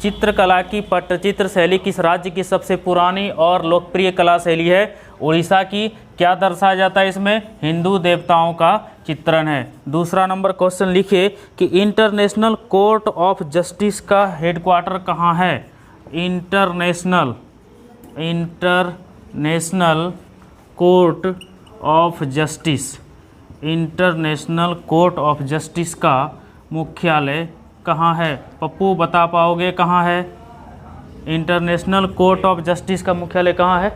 चित्रकला की पट्टचित्र शैली किस राज्य की सबसे पुरानी और लोकप्रिय कला शैली है? उड़ीसा की। क्या दर्शाया जाता है इसमें? हिंदू देवताओं का चित्रण है। दूसरा नंबर क्वेश्चन लिखिए कि इंटरनेशनल कोर्ट ऑफ जस्टिस का हेडक्वार्टर कहाँ है? International court of justice, international court of justice का मुख्यालय कहाँ है? पप्पू बता पाओगे कहाँ है? इंटरनेशनल कोर्ट ऑफ जस्टिस का मुख्यालय कहाँ है?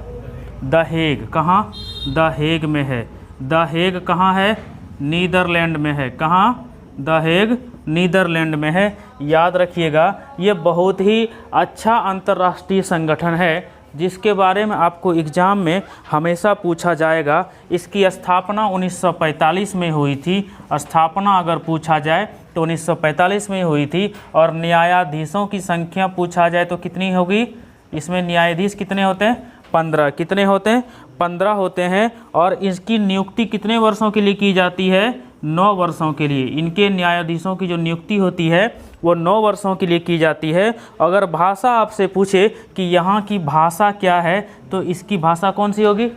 The Hague. कहाँ? द हेग में है। द हेग कहाँ है? नीदरलैंड में है। कहाँ? द हेग नीदरलैंड में है। याद रखिएगा, ये बहुत ही अच्छा अंतर्राष्ट्रीय संगठन है जिसके बारे में आपको एग्ज़ाम में हमेशा पूछा जाएगा। इसकी स्थापना 1945 में हुई थी। स्थापना अगर पूछा जाए तो 1945 में हुई थी। और न्यायाधीशों की संख्या पूछा जाए तो कितनी होगी? इसमें न्यायाधीश कितने होते हैं? 15। कितने होते हैं? 15 होते हैं। और इसकी नियुक्ति कितने वर्षों के लिए की जाती है? 9 वर्षों के लिए। इनके न्यायाधीशों की जो नियुक्ति होती है वो 9 वर्षों के लिए की जाती है। अगर भाषा आपसे पूछे कि यहाँ की भाषा क्या है तो इसकी भाषा कौन सी होगी?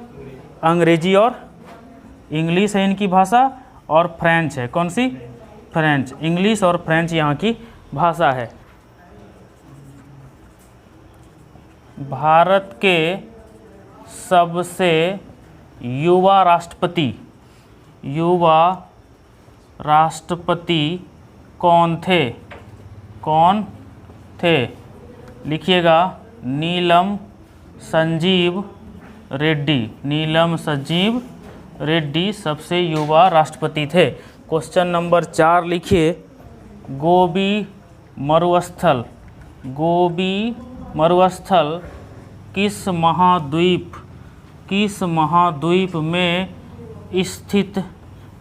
अंग्रेजी और इंग्लिश है इनकी भाषा, और फ्रेंच है। कौन सी? फ्रेंच। इंग्लिश और फ्रेंच यहाँ की भाषा है। भारत के सबसे युवा राष्ट्रपति कौन थे? कौन थे? लिखिएगा, नीलम संजीव रेड्डी। नीलम संजीव रेड्डी सबसे युवा राष्ट्रपति थे। क्वेश्चन नंबर 4 लिखिए, गोबी मरुस्थल किस महाद्वीप में स्थित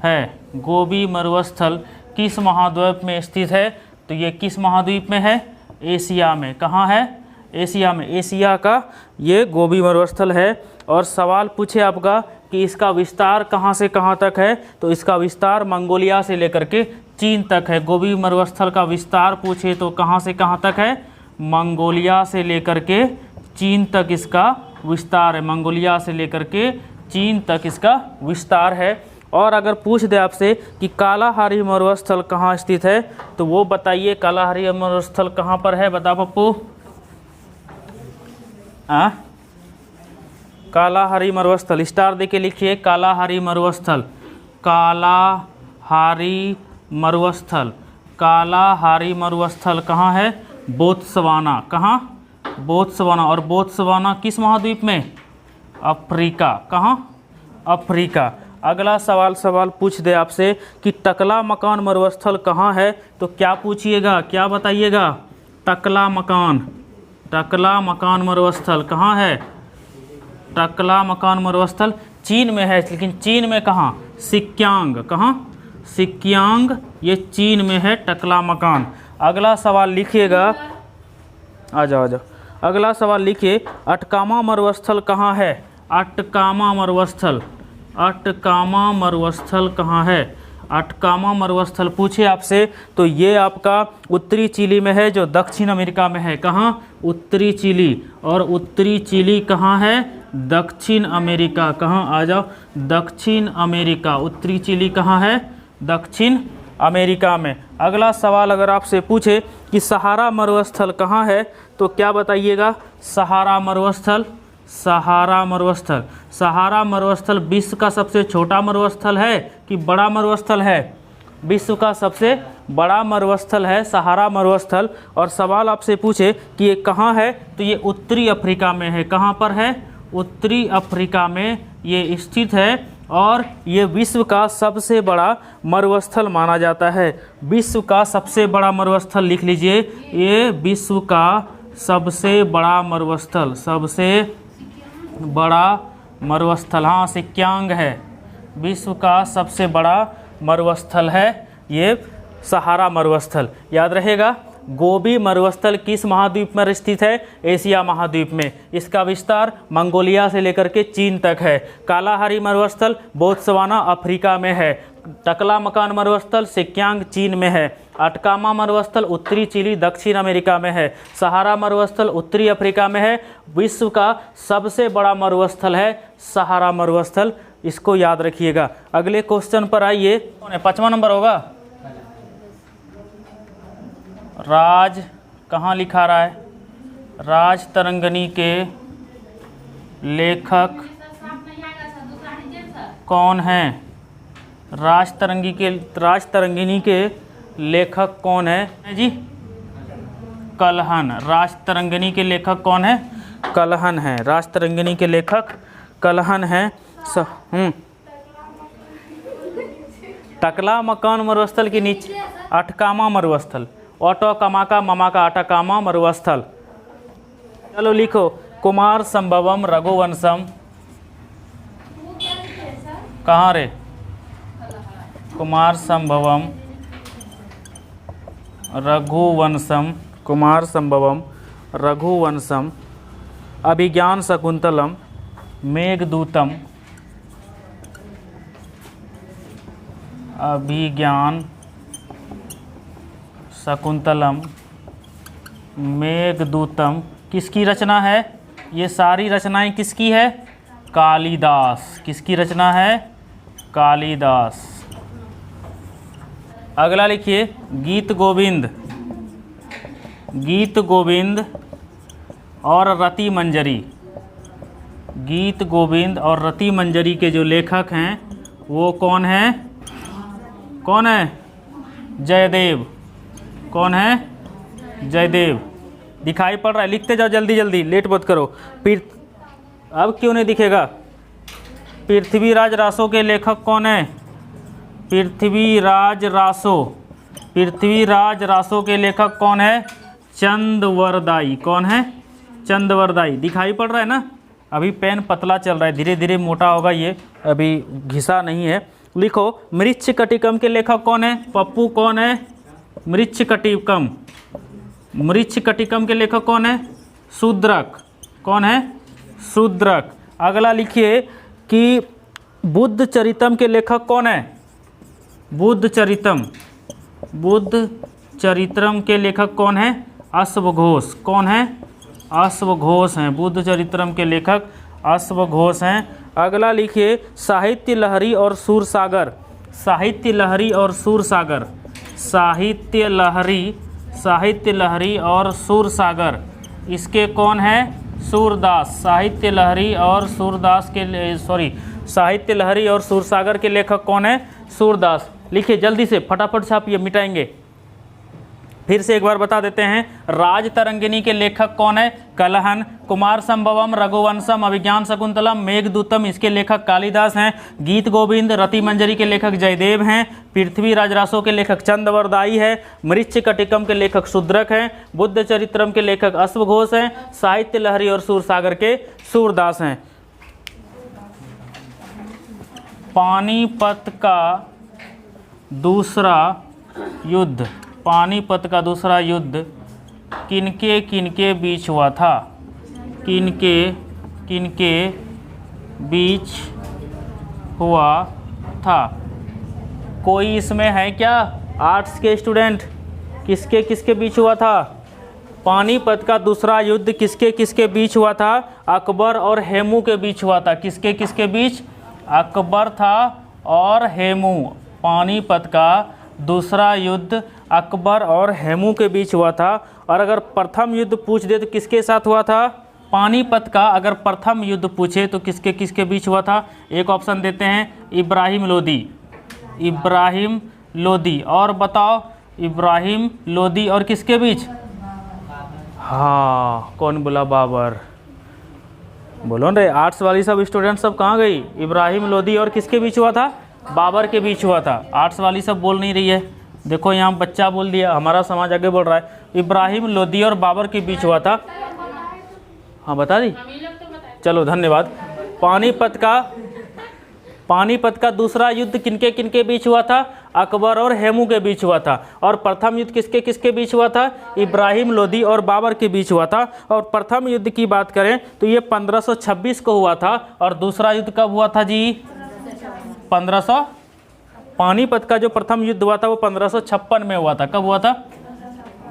है? गोबी मरुस्थल किस महाद्वीप में स्थित है? तो ये किस महाद्वीप में है? एशिया में। कहाँ है? एशिया में। एशिया का ये गोबी मरुस्थल है। और सवाल पूछे आपका कि इसका विस्तार कहाँ से कहाँ तक है? तो इसका विस्तार मंगोलिया से लेकर के चीन तक है। गोबी मरुस्थल का विस्तार पूछे तो कहाँ से कहाँ तक है? मंगोलिया से लेकर के चीन तक इसका विस्तार है। मंगोलिया से लेकर के चीन तक इसका विस्तार है। और अगर पूछ दे आपसे कि कालाहारी मरुस्थल कहाँ स्थित है तो वो बताइए, कालाहारी मरुस्थल कहाँ पर है? बता पप्पू। कालाहारी मरुस्थल स्टार देके लिखिए, कालाहारी मरुस्थल। कालाहारी मरुस्थल कहाँ है? बोत्सवाना। कहाँ? बोत्सवाना। और बोत्सवाना किस महाद्वीप में? अफ्रीका। कहाँ? अफ्रीका। अगला सवाल पूछ दे आपसे कि टकला मकान मरुस्थल कहाँ है तो क्या पूछिएगा? क्या बताइएगा? टकला मकान मरुस्थल कहाँ है? टकला मकान मरुस्थल चीन में है। लेकिन चीन में कहाँ? सिक्यांग। कहाँ? सिक्यांग, ये चीन में है टकला मकान। अगला सवाल लिखिएगा, आ जाओ। अगला सवाल लिखिए, अटकामा मरुस्थल कहाँ है? अटकामा मरुस्थल कहाँ है? अटकामा मरुस्थल पूछे आपसे तो ये आपका उत्तरी चिली में है, जो दक्षिण अमेरिका में है। कहाँ? उत्तरी चिली। और उत्तरी चिली कहाँ है? दक्षिण अमेरिका। कहाँ? आ जाओ, दक्षिण अमेरिका। उत्तरी चिली कहाँ है? दक्षिण अमेरिका में। अगला सवाल अगर आपसे पूछे कि सहारा मरुस्थल कहाँ है तो क्या बताइएगा? सहारा मरुस्थल विश्व का सबसे छोटा मरुस्थल है कि बड़ा मरुस्थल है? विश्व का सबसे बड़ा मरुस्थल है सहारा मरुस्थल। और सवाल आपसे पूछे कि ये कहाँ है तो ये उत्तरी अफ्रीका में है। कहाँ पर है? उत्तरी अफ्रीका में ये स्थित है। और ये विश्व का सबसे बड़ा मरुस्थल माना जाता है। विश्व का सबसे बड़ा मरुस्थल लिख लीजिए, ये विश्व का सबसे बड़ा मरुस्थल, हाँ सिक्यांग है। विश्व का सबसे बड़ा मरुस्थल है ये सहारा मरुस्थल। याद रहेगा, गोबी मरुस्थल किस महाद्वीप में स्थित है? एशिया महाद्वीप में। इसका विस्तार मंगोलिया से लेकर के चीन तक है। कालाहारी मरुस्थल बोत्सवाना अफ्रीका में है। टकला मकान मरुस्थल सिक्यांग चीन में है। अटकामा मरुस्थल उत्तरी चिली दक्षिण अमेरिका में है। सहारा मरुस्थल उत्तरी अफ्रीका में है। विश्व का सबसे बड़ा मरुस्थल है सहारा मरुस्थल, इसको याद रखिएगा। अगले क्वेश्चन पर आइए, 5वां नंबर होगा। राज कहाँ लिखा रहा है? राज तरंगिणी के लेखक कौन हैं? राज तरंगिणी के लेखक कौन है जी? कलहन। राज तरंगिणी के लेखक कौन है? कलहन है। राज तरंगिणी के लेखक कलहन हैं। टकला मकान मरुस्थल के नीचे अटकामा मरुस्थल, ऑटोकामाका ममाका अटकामा मरुस्थल। चलो लिखो, कुमार संभवम रघुवंशम। कहाँ रे? कुमार संभवम रघुवंशम, कुमार संभवम रघुवंशम, अभिज्ञान शकुंतलम, मेघदूतम, अभिज्ञान शकुंतलम, मेघदूतम किसकी रचना है? ये सारी रचनाएं किसकी है? कालिदास। किसकी रचना है? कालिदास। अगला लिखिए, गीत गोविंद। गीत गोविंद और रति मंजरी। गीत गोविंद और रति मंजरी के जो लेखक हैं वो कौन हैं? कौन है? जयदेव। कौन है? जयदेव। दिखाई पड़ रहा है? लिखते जाओ जल्दी जल्दी, लेट मत करो। फिर अब क्यों नहीं दिखेगा? पृथ्वीराज रासो के लेखक कौन है? पृथ्वीराज रासो। पृथ्वीराज रासो के लेखक कौन है? चंदवरदाई। कौन है? चंदवरदाई। दिखाई पड़ रहा है ना? अभी पेन पतला चल रहा है, धीरे धीरे मोटा होगा, ये अभी घिसा नहीं है। लिखो, मृच्छकटिकम के लेखक कौन है? पप्पू। कौन है? मृच्छकटिकम। मृच्छकटिकम के लेखक कौन है? शूद्रक। कौन है? शूद्रक। अगला लिखिए कि बुद्ध चरितम के लेखक कौन है? बुद्ध चरितम। बुद्ध चरित्रम के लेखक कौन है? अश्वघोष। कौन है? अश्वघोष हैं। बुद्ध चरित्रम के लेखक अश्वघोष हैं। अगला लिखिए, साहित्य लहरी और सूरसागर। साहित्य लहरी और सूरसागर। साहित्य लहरी और सूरसागर, इसके कौन है? सूरदास। साहित्य लहरी और सूरदास के साहित्य लहरी और सूरसागर के लेखक कौन है? सूरदास। लिखिए जल्दी से, फटाफट छापिए, मिटाएंगे। फिर से एक बार बता देते हैं, राज तरंगिणी के लेखक कौन है? कलहन। कुमार संभवम रघुवंशम, अभिज्ञान शकुंतलम, मेघदूतम, इसके लेखक कालिदास हैं। गीत गोविंद रति मंजरी के लेखक जयदेव हैं। पृथ्वीराज रासो के लेखक चंदवरदाई है। मृच्छकटिकम के लेखक शूद्रक हैं। बुद्ध चरित्रम के लेखक अश्वघोष हैं। साहित्य लहरी और सूरसागर के सूरदास हैं। पानीपत का दूसरा युद्ध, पानीपत का दूसरा युद्ध किनके किनके बीच हुआ था? किनके किनके बीच हुआ था? कोई इसमें है क्या आर्ट्स के स्टूडेंट? किसके किसके बीच हुआ था? पानीपत का दूसरा युद्ध किसके किसके बीच हुआ था? अकबर और हेमू के बीच हुआ था। किसके किसके बीच? अकबर था और हेमू। पानीपत का दूसरा युद्ध अकबर और हेमू के बीच हुआ था। और अगर प्रथम युद्ध पूछ दे तो किसके साथ हुआ था? पानीपत का अगर प्रथम युद्ध पूछे तो किसके किसके बीच हुआ था? एक ऑप्शन देते हैं, इब्राहिम लोदी। इब्राहिम लोदी। और बताओ, इब्राहिम लोदी और किसके बीच? हाँ, कौन बोला? बाबर। बोलो रे, आर्ट्स वाली सब स्टूडेंट सब कहाँ गई? इब्राहिम लोदी और किसके बीच हुआ था? बाबर के बीच हुआ था। आर्ट्स वाली सब बोल नहीं रही है। देखो यहाँ बच्चा बोल दिया, हमारा समाज आगे बढ़ रहा है। इब्राहिम लोदी और बाबर के बीच हुआ था। हाँ बता दी, चलो धन्यवाद। पानीपत का दूसरा युद्ध किनके किनके बीच हुआ था? अकबर और हेमू के बीच हुआ था। और प्रथम युद्ध किसके किसके बीच हुआ था? इब्राहिम लोदी और बाबर के बीच हुआ था। और प्रथम युद्ध की बात करें तो ये 1526 को हुआ था। और दूसरा युद्ध कब हुआ था जी? 1500 पानीपत का जो प्रथम युद्ध हुआ था वो 1556 में हुआ था। कब हुआ था?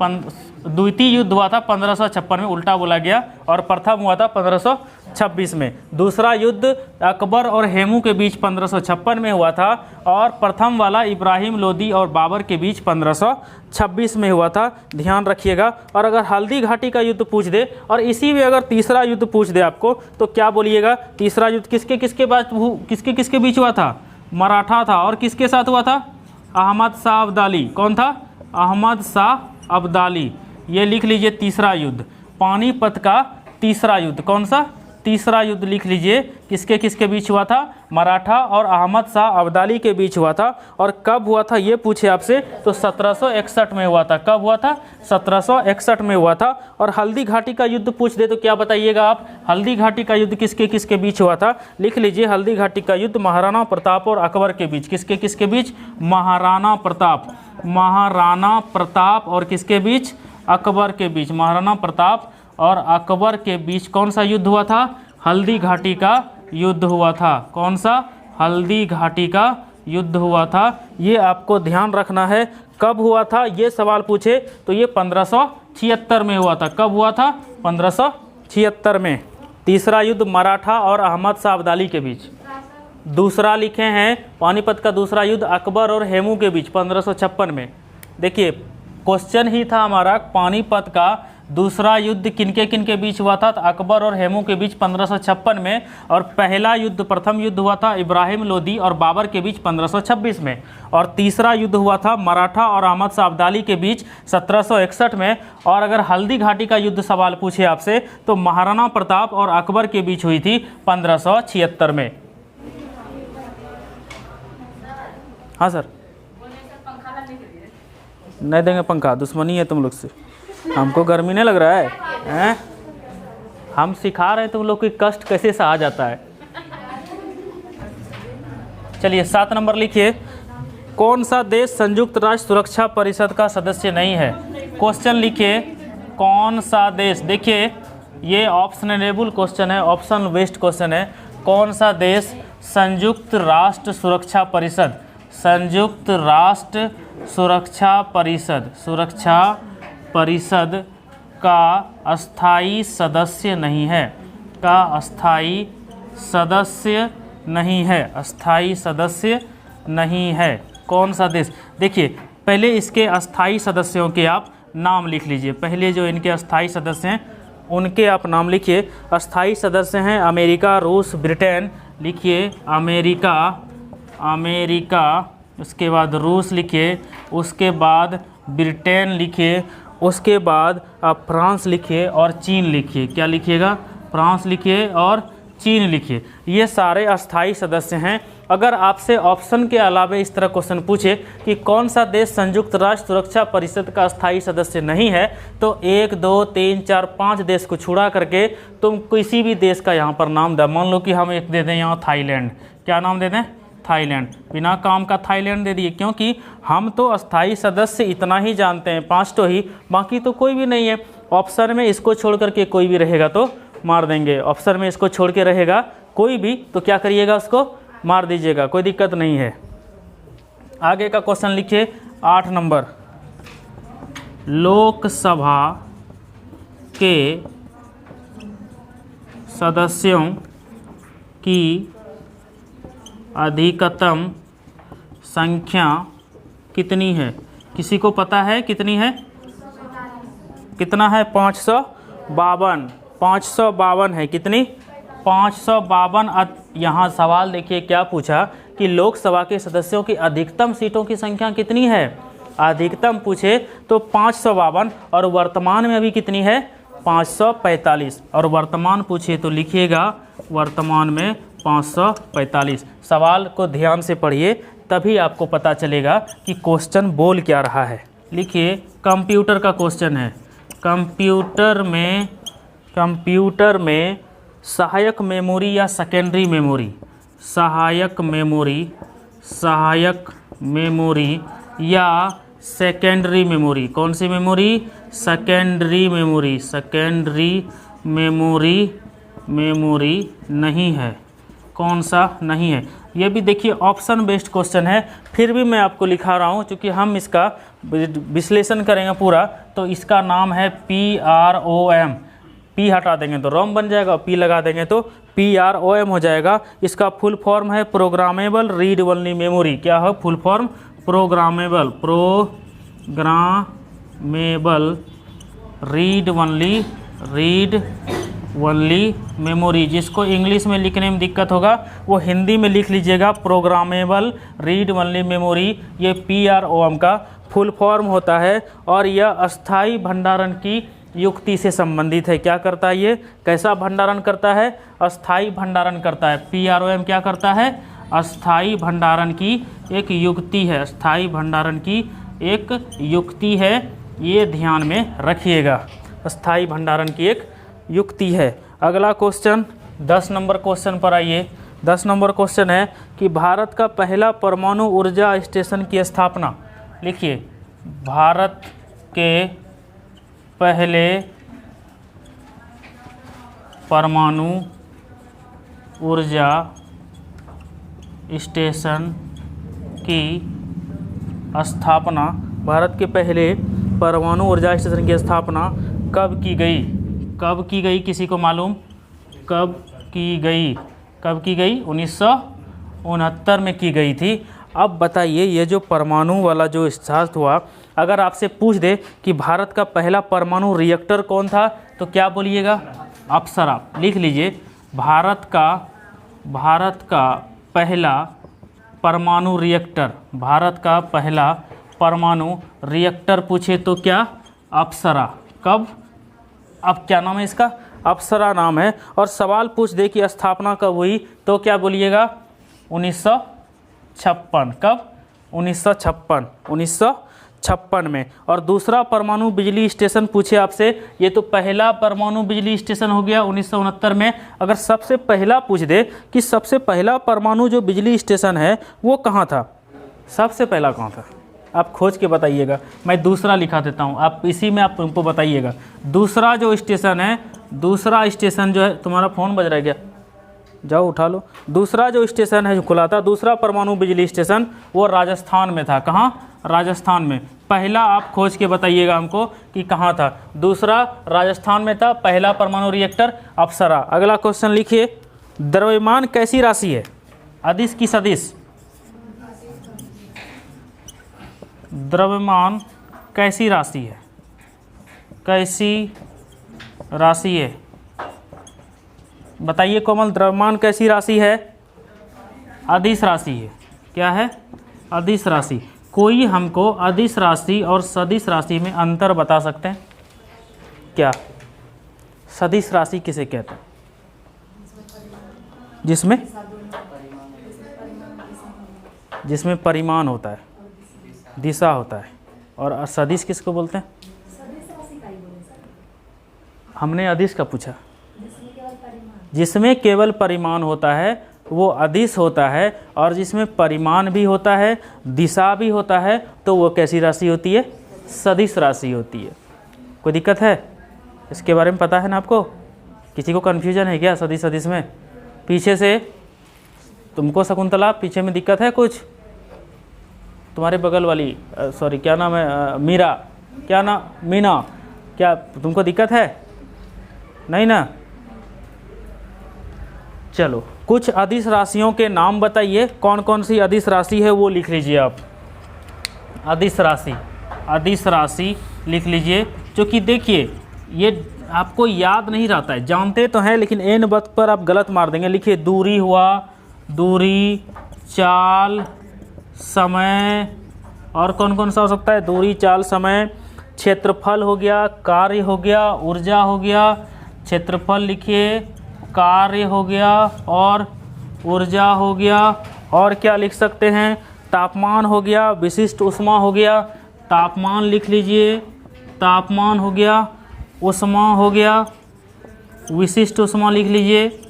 द्वितीय युद्ध हुआ था 1556 में, उल्टा बोला गया, और प्रथम हुआ था 1526 में। दूसरा युद्ध अकबर और हेमू के बीच 1556 में हुआ था, और प्रथम वाला इब्राहिम लोदी और बाबर के बीच 1526 में हुआ था। ध्यान रखिएगा। और अगर हल्दी घाटी का युद्ध पूछ दे और इसी में अगर तीसरा युद्ध पूछ दे आपको, तो क्या बोलिएगा? तीसरा युद्ध किसके किसके बीच हुआ था? मराठा था। और किसके साथ हुआ था? अहमद शाह अब्दाली। कौन था? अहमद शाह अब्दाली। ये लिख लीजिए तीसरा युद्ध, पानीपत का तीसरा युद्ध। कौन सा? तीसरा युद्ध लिख लीजिए। किसके किसके बीच हुआ था? मराठा और अहमद शाह अब्दाली के बीच हुआ था। और कब हुआ था ये पूछे आपसे तो 1761 में हुआ था। कब हुआ था? 1761 में हुआ था। और हल्दी घाटी का युद्ध पूछ दे तो क्या बताइएगा आप? हल्दी घाटी का युद्ध किसके किसके बीच हुआ था? लिख लीजिए हल्दी घाटी का युद्ध महाराणा प्रताप और अकबर के बीच। किसके किसके बीच? महाराणा प्रताप और किसके बीच? अकबर के बीच। महाराणा प्रताप और अकबर के बीच कौन सा युद्ध हुआ था? हल्दी घाटी का युद्ध हुआ था। कौन सा? हल्दी घाटी का युद्ध हुआ था। ये आपको ध्यान रखना है। कब हुआ था ये सवाल पूछे तो ये 1576 में हुआ था। कब हुआ था? 1576 में। तीसरा युद्ध मराठा और अहमद शाह अब्दाली के बीच। दूसरा लिखे हैं पानीपत का दूसरा युद्ध अकबर और हेमू के बीच 1556 में। देखिए क्वेश्चन ही था हमारा पानीपत का दूसरा युद्ध किनके किनके बीच हुआ था? तो अकबर और हेमू के बीच 1556 में। और पहला युद्ध प्रथम युद्ध हुआ था इब्राहिम लोदी और बाबर के बीच 1526 में। और तीसरा युद्ध हुआ था मराठा और अहमद शाह अब्दाली के बीच 1761 में। और अगर हल्दी घाटी का युद्ध सवाल पूछे आपसे तो महाराणा प्रताप और अकबर के बीच हुई थी 1576 में। हाँ सर, नहीं देंगे पंखा, दुश्मनी है तुम लोग से। हमको गर्मी नहीं लग रहा है, हैं? हम सिखा रहे हैं तुम लोग की कष्ट कैसे सहा जाता है। चलिए 7 नंबर लिखिए। कौन सा देश संयुक्त राष्ट्र सुरक्षा परिषद का सदस्य नहीं है? क्वेश्चन लिखिए कौन सा देश। देखिए ये ऑप्शनेबल क्वेश्चन है, ऑप्शन बेस्ड क्वेश्चन है। कौन सा देश संयुक्त राष्ट्र सुरक्षा परिषद, संयुक्त राष्ट्र सुरक्षा परिषद का अस्थाई सदस्य नहीं है? का अस्थाई सदस्य नहीं है, अस्थाई सदस्य नहीं है। कौन सा देश? देखिए पहले इसके अस्थाई सदस्यों के आप नाम लिख लीजिए। पहले जो इनके अस्थाई सदस्य हैं उनके आप नाम लिखिए। अस्थाई सदस्य हैं अमेरिका, रूस, ब्रिटेन। लिखिए अमेरिका, उसके बाद रूस लिखिए, उसके बाद ब्रिटेन लिखिए, उसके बाद आप फ्रांस लिखिए और चीन लिखिए। क्या लिखिएगा? फ्रांस लिखिए और चीन लिखिए। ये सारे अस्थाई सदस्य हैं। अगर आपसे ऑप्शन के अलावा इस तरह क्वेश्चन पूछे कि कौन सा देश संयुक्त राष्ट्र सुरक्षा परिषद का अस्थाई सदस्य नहीं है, तो 1 2 3 4 5 देश को छुड़ा करके तुम किसी भी देश का यहाँ पर नाम दे। मान लो कि हम एक दे दें यहाँ थाईलैंड। क्या नाम दे दें? थाईलैंड। बिना काम का थाईलैंड दे दिए, क्योंकि हम तो अस्थाई सदस्य इतना ही जानते हैं, 5 तो ही, बाकी तो कोई भी नहीं है। ऑप्शन में इसको छोड़ करके कोई भी रहेगा तो मार देंगे। ऑप्शन में इसको छोड़ के रहेगा कोई भी तो क्या करिएगा? उसको मार दीजिएगा, कोई दिक्कत नहीं है। आगे का क्वेश्चन लिखिए 8 नंबर। लोकसभा के सदस्यों की अधिकतम संख्या कितनी है? किसी को पता है कितनी है? कितना है? 552। 552 है। कितनी? 552। यहाँ सवाल देखिए क्या पूछा कि लोकसभा के सदस्यों की अधिकतम सीटों की संख्या कितनी है? अधिकतम पूछे तो 552 और वर्तमान में अभी कितनी है? 545। और वर्तमान पूछे तो लिखिएगा वर्तमान में 545। सवाल को ध्यान से पढ़िए तभी आपको पता चलेगा कि क्वेश्चन बोल क्या रहा है। लिखिए कंप्यूटर का क्वेश्चन है। कंप्यूटर में सहायक मेमोरी या सेकेंडरी मेमोरी, सहायक मेमोरी या सेकेंडरी मेमोरी, कौन सी मेमोरी? सेकेंडरी मेमोरी नहीं है। कौन सा नहीं है। ये भी देखिए ऑप्शन बेस्ड क्वेश्चन है, फिर भी मैं आपको लिखा रहा हूँ क्योंकि हम इसका विश्लेषण करेंगे पूरा। तो इसका नाम है PROM। पी हटा देंगे तो रोम बन जाएगा, पी लगा देंगे तो PROM हो जाएगा। इसका फुल फॉर्म है प्रोग्रामेबल रीड ओनली मेमोरी। क्या है full form? Programmable read only memory. जिसको इंग्लिश में लिखने में दिक्कत होगा वो हिंदी में लिख लीजिएगा, प्रोग्रामेबल रीड ओनली मेमोरी। ये PROM का फुल फॉर्म होता है और यह अस्थाई भंडारण की युक्ति से संबंधित है। क्या करता है ये? कैसा भंडारण करता है? अस्थाई भंडारण करता है। PROM क्या करता है? अस्थाई भंडारण की एक युक्ति है। अस्थाई भंडारण की एक युक्ति है, ये ध्यान में रखिएगा। अस्थाई भंडारण की एक युक्ति है। अगला क्वेश्चन 10 नंबर क्वेश्चन पर आइए। 10 नंबर क्वेश्चन है कि भारत का पहला परमाणु ऊर्जा स्टेशन की स्थापना। लिखिए, भारत के पहले परमाणु ऊर्जा स्टेशन की स्थापना, भारत के पहले परमाणु ऊर्जा स्टेशन की स्थापना कब की गई? कब की गई? किसी को मालूम? कब की गई? कब की गई? 1969 में की गई थी। अब बताइए, ये जो परमाणु वाला जो स्टार्ट हुआ, अगर आपसे पूछ दे कि भारत का पहला परमाणु रिएक्टर कौन था तो क्या बोलिएगा? अप्सरा। लिख लीजिए, भारत का पहला परमाणु रिएक्टर, भारत का पहला परमाणु रिएक्टर पूछे तो क्या? अप्सरा। कब? अब क्या नाम है इसका? अप्सरा नाम है। और सवाल पूछ दे कि स्थापना कब हुई तो क्या बोलिएगा? 1956। कब? 1956 में। और दूसरा परमाणु बिजली स्टेशन पूछे आपसे, ये तो पहला परमाणु बिजली स्टेशन हो गया 1969 में। अगर सबसे पहला पूछ दे कि सबसे पहला परमाणु जो बिजली स्टेशन है वो कहाँ था, सबसे पहला कहाँ था, आप खोज के बताइएगा। मैं दूसरा लिखा देता हूँ, आप इसी में आप उनको बताइएगा। दूसरा जो स्टेशन है, दूसरा स्टेशन जो है, तुम्हारा फ़ोन बज रहा है क्या? जाओ उठा लो। दूसरा जो स्टेशन है जो खुला था, दूसरा परमाणु बिजली स्टेशन, वो राजस्थान में था। कहाँ? राजस्थान में। पहला आप खोज के बताइएगा हमको कि कहाँ था। दूसरा राजस्थान में था, पहला परमाणु रिएक्टर अप्सरा। अगला क्वेश्चन लिखिए, द्रव्यमान कैसी राशि है? अदिश की सदिश? द्रव्यमान कैसी राशि है? कैसी राशि है? बताइए कोमल, द्रव्यमान कैसी राशि है? अदिश राशि है। क्या है? अदिश राशि। कोई हमको अदिश राशि और सदिश राशि में अंतर बता सकते हैं क्या? सदिश राशि किसे कहते हैं? जिसमें परिमाण होता है, दिशा होता है। और सदिश किसको बोलते हैं? हमने अदिश का पूछा। जिसमें केवल परिमाण होता है वो अदिश होता है, और जिसमें परिमाण भी होता है, दिशा भी होता है, तो वो कैसी राशि होती है? सदिश राशि होती है। कोई दिक्कत है इसके बारे में? पता है ना आपको? किसी को कन्फ्यूजन है क्या सदिश सदिश में? पीछे से तुमको शकुंतला, पीछे में दिक्कत है कुछ? तुम्हारे बगल वाली सॉरी क्या नाम है? मीरा, क्या नाम? मीना, क्या तुमको दिक्कत है? नहीं ना? चलो, कुछ अदिश राशियों के नाम बताइए। कौन कौन सी अदिश राशि है वो लिख लीजिए आप। अदिश राशि, अदिश राशि लिख लीजिए। क्योंकि देखिए, ये आपको याद नहीं रहता है, जानते तो हैं लेकिन एन वक्त पर आप गलत मार देंगे। लिखिए, दूरी हुआ, दूरी, चाल, समय, और कौन कौन सा हो सकता है? दूरी, चाल, समय। क्षेत्रफल हो गया, कार्य हो गया, ऊर्जा हो गया। क्षेत्रफल लिखिए, कार्य हो गया और ऊर्जा हो गया। और क्या लिख सकते हैं? तापमान हो गया, विशिष्ट ऊष्मा हो गया। तापमान लिख लीजिए, तापमान हो गया, ऊष्मा हो गया, विशिष्ट ऊष्मा लिख लीजिए,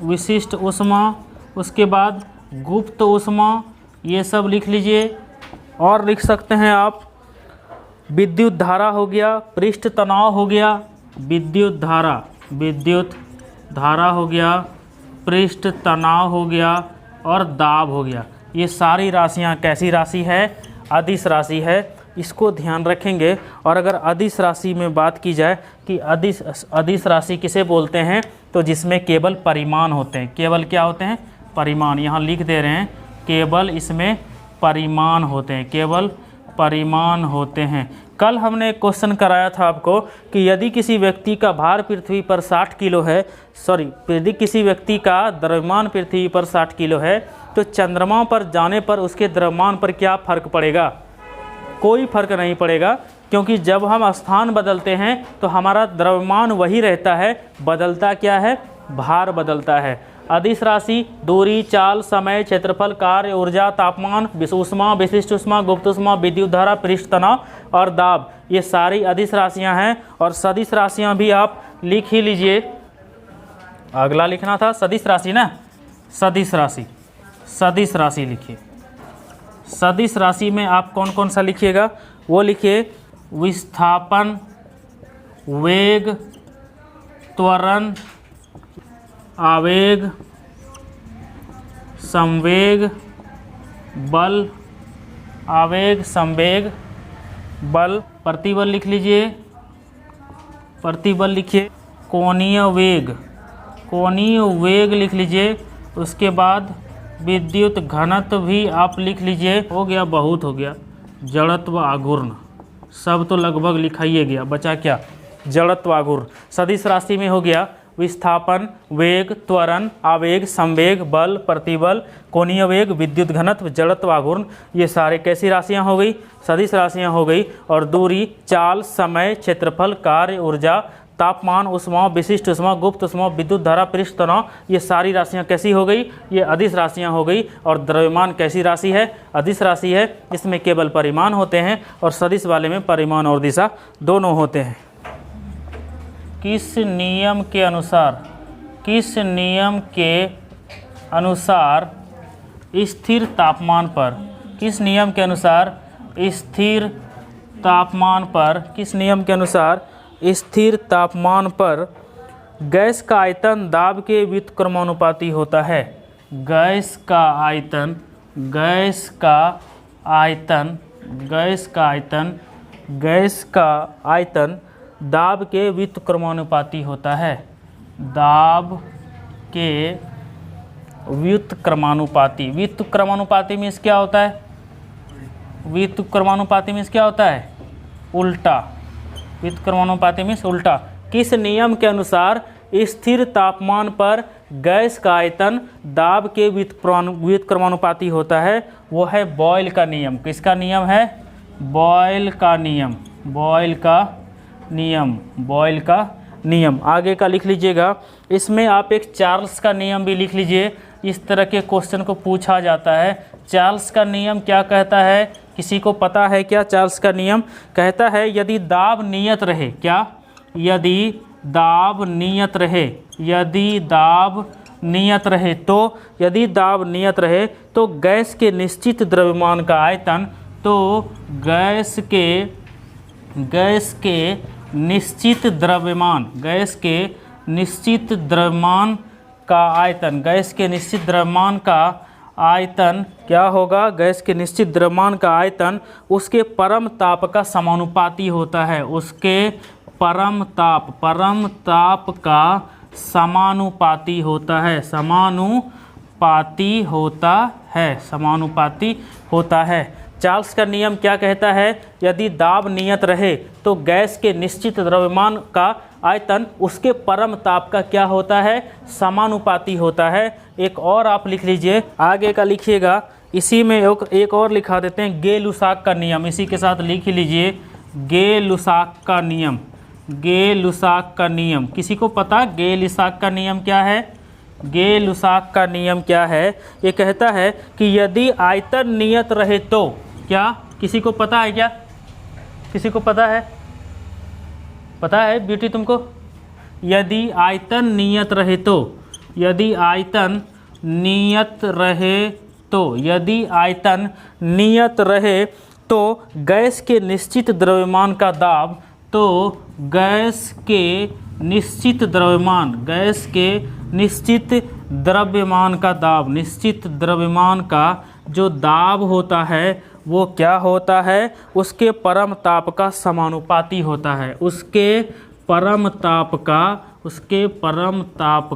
विशिष्ट ऊष्मा। उसके बाद गुप्त ऊष्मा, ये सब लिख लीजिए। और लिख सकते हैं आप विद्युत धारा हो गया, पृष्ठ तनाव हो गया, विद्युत धारा हो गया, पृष्ठ तनाव हो गया और दाब हो गया। ये सारी राशियाँ कैसी राशि है? अदिश राशि है। इसको ध्यान रखेंगे। और अगर अदिश राशि में बात की जाए कि अदिश राशि किसे बोलते हैं, तो जिसमें केवल परिमाण होते हैं। केवल क्या होते हैं? परिमाण। यहाँ लिख दे रहे हैं, केवल इसमें परिमाण होते हैं, केवल परिमाण होते हैं। कल हमने एक क्वेश्चन कराया था आपको कि यदि किसी व्यक्ति का भार पृथ्वी पर 60 किलो है, यदि किसी व्यक्ति का द्रव्यमान पृथ्वी पर 60 किलो है, तो चंद्रमा पर जाने पर उसके द्रव्यमान पर क्या फर्क पड़ेगा? कोई फर्क नहीं पड़ेगा, क्योंकि जब हम स्थान बदलते हैं तो हमारा द्रव्यमान वही रहता है, बदलता क्या है? भार बदलता है। अदिश राशि दूरी, चाल, समय, क्षेत्रफल, कार्य, ऊर्जा, तापमान, ऊष्मा, विशिष्ट ऊष्मा, गुप्त ऊष्मा, विद्युत धारा, पृष्ठ तनाव और दाब, ये सारी अदिश राशियां हैं। और सदिश राशियां भी आप लिख ही लीजिए। अगला लिखना था सदिश राशि ना, सदिश राशि, सदिश राशि लिखिए। सदिश राशि में आप कौन कौन सा लिखिएगा? वो लिखिए विस्थापन, वेग, त्वरण, आवेग, संवेग, बल, आवेग, संवेग, बल, प्रतिबल लिख लीजिए, प्रतिबल लिखिए, कोणीय वेग, कोणीय वेग लिख लीजिए। उसके बाद विद्युत घनत्व भी आप लिख लीजिए। हो गया, बहुत हो गया। जड़त्व आघूर्ण, सब तो लगभग लिखा ही गया, बचा क्या? जड़त्व आघूर्ण। सदिश राशि में हो गया विस्थापन, वेग, त्वरण, आवेग, संवेग, बल, प्रतिबल, कोणीय वेग, विद्युत घनत्व, जड़त्व आघूर्ण, ये सारे कैसी राशियां हो गई? सदिश राशियां हो गई। और दूरी, चाल, समय, क्षेत्रफल, कार्य, ऊर्जा, तापमान, ऊष्मा, विशिष्ट ऊष्मा, गुप्त ऊष्मा, विद्युत धारा, पृष्ठ तनाव, ये सारी राशियां कैसी हो गई? ये अदिश राशियां हो गई। और द्रव्यमान कैसी राशि है? अदिश राशि है। इसमें केवल परिमाण होते हैं और सदिश वाले में परिमाण और दिशा दोनों होते हैं। किस नियम के अनुसार, किस नियम के अनुसार स्थिर तापमान पर, किस नियम के अनुसार स्थिर तापमान पर, किस नियम के अनुसार स्थिर तापमान पर गैस का आयतन दाब के व्युत्क्रमानुपाती होता है? गैस का आयतन, गैस का आयतन, गैस का आयतन, गैस का आयतन दाब के व्युत्क्रमानुपाती होता है। दाब के व्युत्क्रमानुपाती, व्युत्क्रमानुपाती मीन्स क्या होता है? व्युत्क्रमानुपाती मीन्स क्या होता है? उल्टा। व्युत्क्रमानुपाती मीन्स उल्टा। किस नियम के अनुसार स्थिर तापमान पर गैस का आयतन दाब के व्युत्क्रमानुपाती होता है? वो है बॉयल का नियम। किसका नियम है? बॉयल का नियम, बॉयल का नियम, बॉयल का नियम। आगे का लिख लीजिएगा। इसमें आप एक चार्ल्स का नियम भी लिख लीजिए। इस तरह के क्वेश्चन को पूछा जाता है। चार्ल्स का नियम क्या कहता है? किसी को पता है क्या? चार्ल्स का नियम कहता है यदि दाब नियत रहे, क्या? यदि दाब नियत रहे, यदि दाब नियत रहे तो, यदि दाब नियत रहे तो गैस के निश्चित द्रव्यमान का आयतन, तो गैस के निश्चित द्रव्यमान, गैस के निश्चित द्रव्यमान का आयतन, गैस के निश्चित द्रव्यमान का आयतन क्या होगा? गैस के निश्चित द्रव्यमान का आयतन उसके परम ताप का समानुपाती होता है। उसके परम ताप का समानुपाती होता है, समानुपाती होता है, समानुपाती होता है। चार्ल्स का नियम क्या कहता है? यदि दाब नियत रहे तो गैस के निश्चित द्रव्यमान का आयतन उसके परम ताप का क्या होता है? समानुपाती होता है। एक और आप लिख लीजिए, आगे का लिखिएगा। इसी में एक और लिखा देते हैं, गे-लुसाक का नियम। इसी के साथ लिख लीजिए गे-लुसाक का नियम, गे-लुसाक का नियम। किसी को पता गे-लुसाक का नियम क्या है? गे-लुसाक का नियम क्या है? ये कहता है कि यदि आयतन नियत रहे तो, क्या किसी को पता है? क्या किसी को पता है? पता है ब्यूटी तुमको? यदि आयतन नियत रहे तो, यदि आयतन नियत रहे तो, यदि आयतन नियत रहे तो गैस के निश्चित द्रव्यमान का दाब, तो गैस के निश्चित द्रव्यमान, गैस के निश्चित द्रव्यमान का दाब, निश्चित द्रव्यमान का जो दाब होता है वो क्या होता है, उसके परम ताप का समानुपाती होता है। उसके परम ताप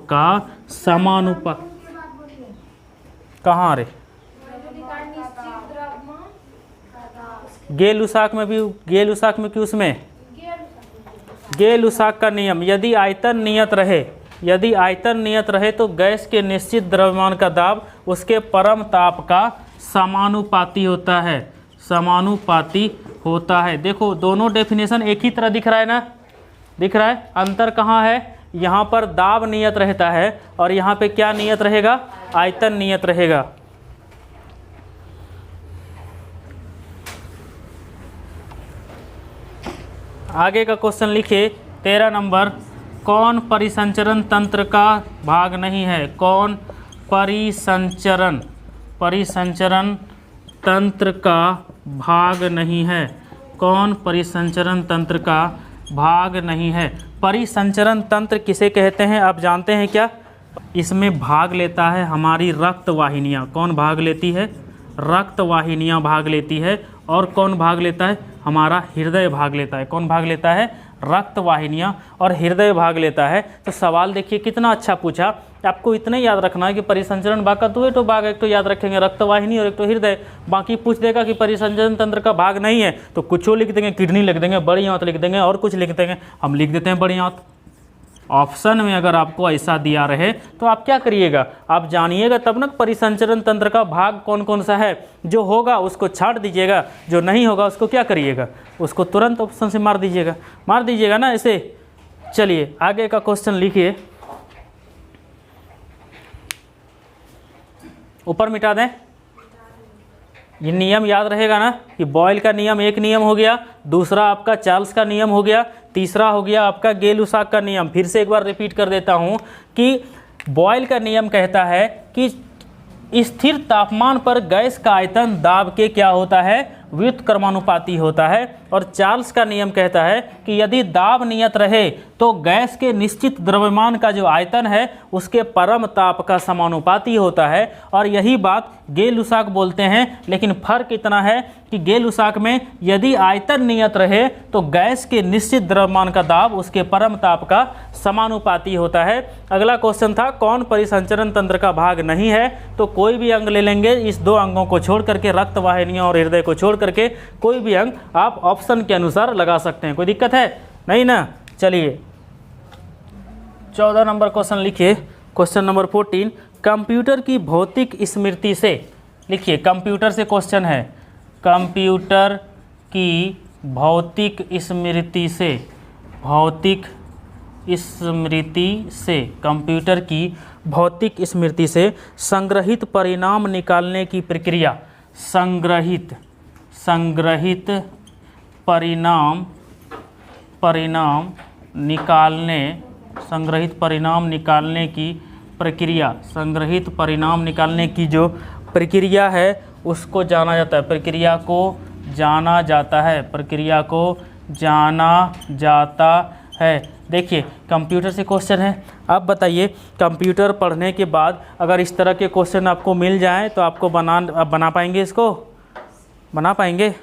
का समानुपात कहाँ रे? गेल उसाक में भी, गेल उसाक में कि उसमें गेल उसाक का नियम, यदि आयतन नियत रहे तो गैस के निश्चित द्रव्यमान का दाब उसके परम ताप का समानुपाती होता है, समानुपाती होता है। देखो दोनों डेफिनेशन एक ही तरह दिख रहा है ना, दिख रहा है। अंतर कहाँ है? यहाँ पर दाब नियत रहता है और यहाँ पे क्या नियत रहेगा? आयतन नियत रहेगा। आगे का क्वेश्चन लिखिए 13 नंबर, कौन परिसंचरण तंत्र का भाग नहीं है? कौन परिसंचरण तंत्र का भाग नहीं है? कौन परिसंचरण तंत्र का भाग नहीं है? परिसंचरण तंत्र किसे कहते हैं आप जानते हैं क्या? इसमें भाग लेता है हमारी रक्त वाहिनियाँ। कौन भाग लेती है? रक्त वाहिनियाँ भाग लेती है। और कौन भाग लेता है? हमारा हृदय भाग लेता है। कौन भाग लेता है? रक्त वाहिनियाँ और हृदय भाग लेता है। तो सवाल देखिए कितना अच्छा पूछा। आपको इतना याद रखना है कि परिसंचरण भाग का तो भाग, एक तो याद रखेंगे रक्त वाहिनी और एक तो हृदय। बाकी पूछ देगा कि परिसंचरण तंत्र का भाग नहीं है तो कुछ लिख देंगे, किडनी लिख देंगे, बड़ी आंत लिख देंगे और कुछ लिख देंगे। हम लिख देते हैं बड़ी आंत। ऑप्शन में अगर आपको ऐसा दिया रहे तो आप क्या करिएगा? आप जानिएगा तब ना परिसंचरण तंत्र का भाग कौन कौन सा है। जो होगा उसको छाट दीजिएगा, जो नहीं होगा उसको क्या करिएगा? उसको तुरंत ऑप्शन से मार दीजिएगा ना ऐसे। चलिए आगे का क्वेश्चन लिखिए, ऊपर मिटा दें। ये नियम याद रहेगा ना कि बॉयल का नियम एक नियम हो गया, दूसरा आपका चार्ल्स का नियम हो गया, तीसरा हो गया आपका गेल-लुसाक का नियम। फिर से एक बार रिपीट कर देता हूँ कि बॉयल का नियम कहता है कि स्थिर तापमान पर गैस का आयतन दाब के क्या होता है? व्युत्क्रमानुपाती होता है। और चार्ल्स का नियम कहता है कि यदि दाब नियत रहे तो गैस के निश्चित द्रव्यमान का जो आयतन है उसके परम ताप का समानुपाती होता है। और यही बात गेल-लुसाक बोलते हैं, लेकिन फर्क इतना है कि गेल-लुसाक में यदि आयतन नियत रहे तो गैस के निश्चित द्रव्यमान का दाब उसके परम ताप का समानुपाती होता है। अगला क्वेश्चन था कौन परिसंचरण तंत्र का भाग नहीं है? तो कोई भी अंग ले लेंगे, इस दो अंगों को छोड़ करके, रक्त वाहिनियों और हृदय को छोड़ करके कोई भी अंग आप ऑप्शन के अनुसार लगा सकते हैं। कोई दिक्कत है? नहीं ना। चलिए 14 नंबर क्वेश्चन लिखिए, क्वेश्चन नंबर 14, कंप्यूटर की भौतिक स्मृति से, लिखिए कंप्यूटर से क्वेश्चन है, कंप्यूटर की भौतिक स्मृति से, कंप्यूटर की भौतिक स्मृति से संग्रहित परिणाम निकालने की प्रक्रिया, संग्रहित परिणाम निकालने की प्रक्रिया, संग्रहित परिणाम निकालने की जो प्रक्रिया है उसको जाना जाता है, प्रक्रिया को जाना जाता है। देखिए कंप्यूटर से क्वेश्चन है। आप बताइए कंप्यूटर पढ़ने के बाद अगर इस तरह के क्वेश्चन आपको मिल जाएं तो आपको बना पाएंगे? इसको बना पाएंगे?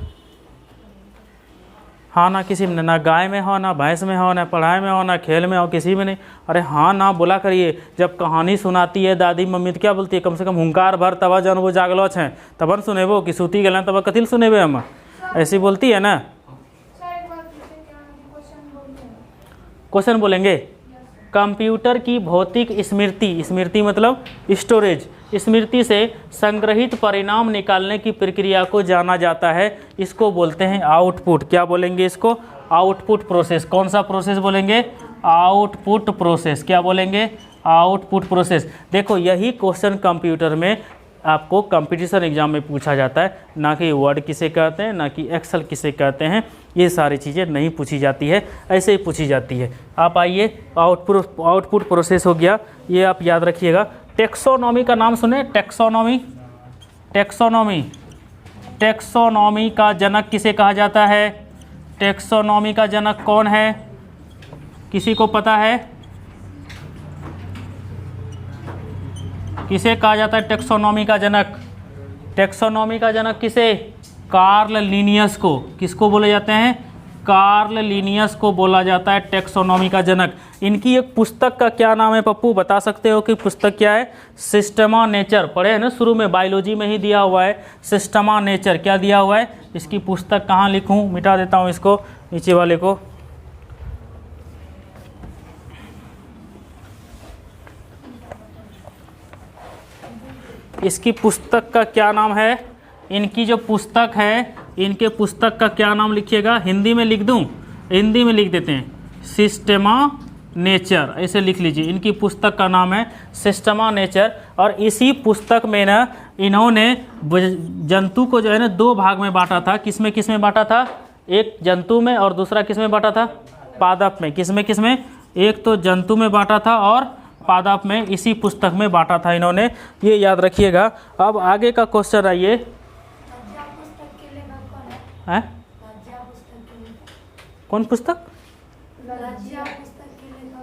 हाँ ना किसी में, ना गाय में हो, ना भैंस में हो, ना पढ़ाई में हो, ना खेल में हो, किसी में नहीं। अरे हाँ ना बोला करिए। जब कहानी सुनाती है दादी मम्मी तो क्या बोलती है? कम से कम हुंकार भर तब जन वो जागलो छे तबन सुनेबो कि सूती गल तब कथिल सुनेबे हम, ऐसी बोलती है ना। क्वेश्चन बोलेंगे कंप्यूटर की भौतिक स्मृति मतलब स्टोरेज, स्मृति से संग्रहित परिणाम निकालने की प्रक्रिया को जाना जाता है। इसको बोलते हैं आउटपुट। क्या बोलेंगे इसको? Output process. कौन सा प्रोसेस बोलेंगे? Output process. क्या बोलेंगे? Output process. देखो यही क्वेश्चन कंप्यूटर में आपको कंपटीशन एग्जाम में पूछा जाता है, ना कि वर्ड किसे कहते हैं, ना कि एक्सेल किसे कहते हैं। ये सारी चीज़ें नहीं पूछी जाती है, ऐसे ही पूछी जाती है। आप आइए, आउटपुट प्रोसेस हो गया, ये आप याद रखिएगा। टेक्सोनॉमी का नाम सुने? टेक्सोनॉमी का जनक किसे कहा जाता है? टेक्सोनॉमी का जनक कौन है? किसी को पता है? किसे कहा जाता है टेक्सोनॉमी का जनक? टेक्सोनॉमी का जनक किसे? कार्ल लिनियस को। किसको बोले जाते हैं? कार्ल लिनियस को बोला जाता है टेक्सोनॉमी का जनक। इनकी एक पुस्तक का क्या नाम है पप्पू, बता सकते हो कि पुस्तक क्या है? Systema nature. पढ़े हैं ना शुरू में, बायोलॉजी में ही दिया हुआ है सिस्टमा नेचर। क्या दिया हुआ है? इसकी पुस्तक कहाँ लिखूं? मिटा देता हूँ इसको, नीचे वाले को। इसकी पुस्तक का क्या नाम है? इनकी जो पुस्तक है, इनके पुस्तक का क्या नाम लिखिएगा? हिंदी में लिख दूं? हिंदी में लिख देते हैं, सिस्टमा नेचर, ऐसे लिख लीजिए। इनकी पुस्तक का नाम है सिस्टमा नेचर। और इसी पुस्तक में ना इन्होंने जंतु को जो है ना 2 भाग में बांटा था। किस में बांटा था? एक जंतु में और दूसरा किस में बांटा था? पादप में। किस में? एक तो जंतु में बांटा था और पादप में, इसी पुस्तक में बांटा था इन्होंने, ये याद रखिएगा। अब आगे का क्वेश्चन आइए। है कौन पुस्तक?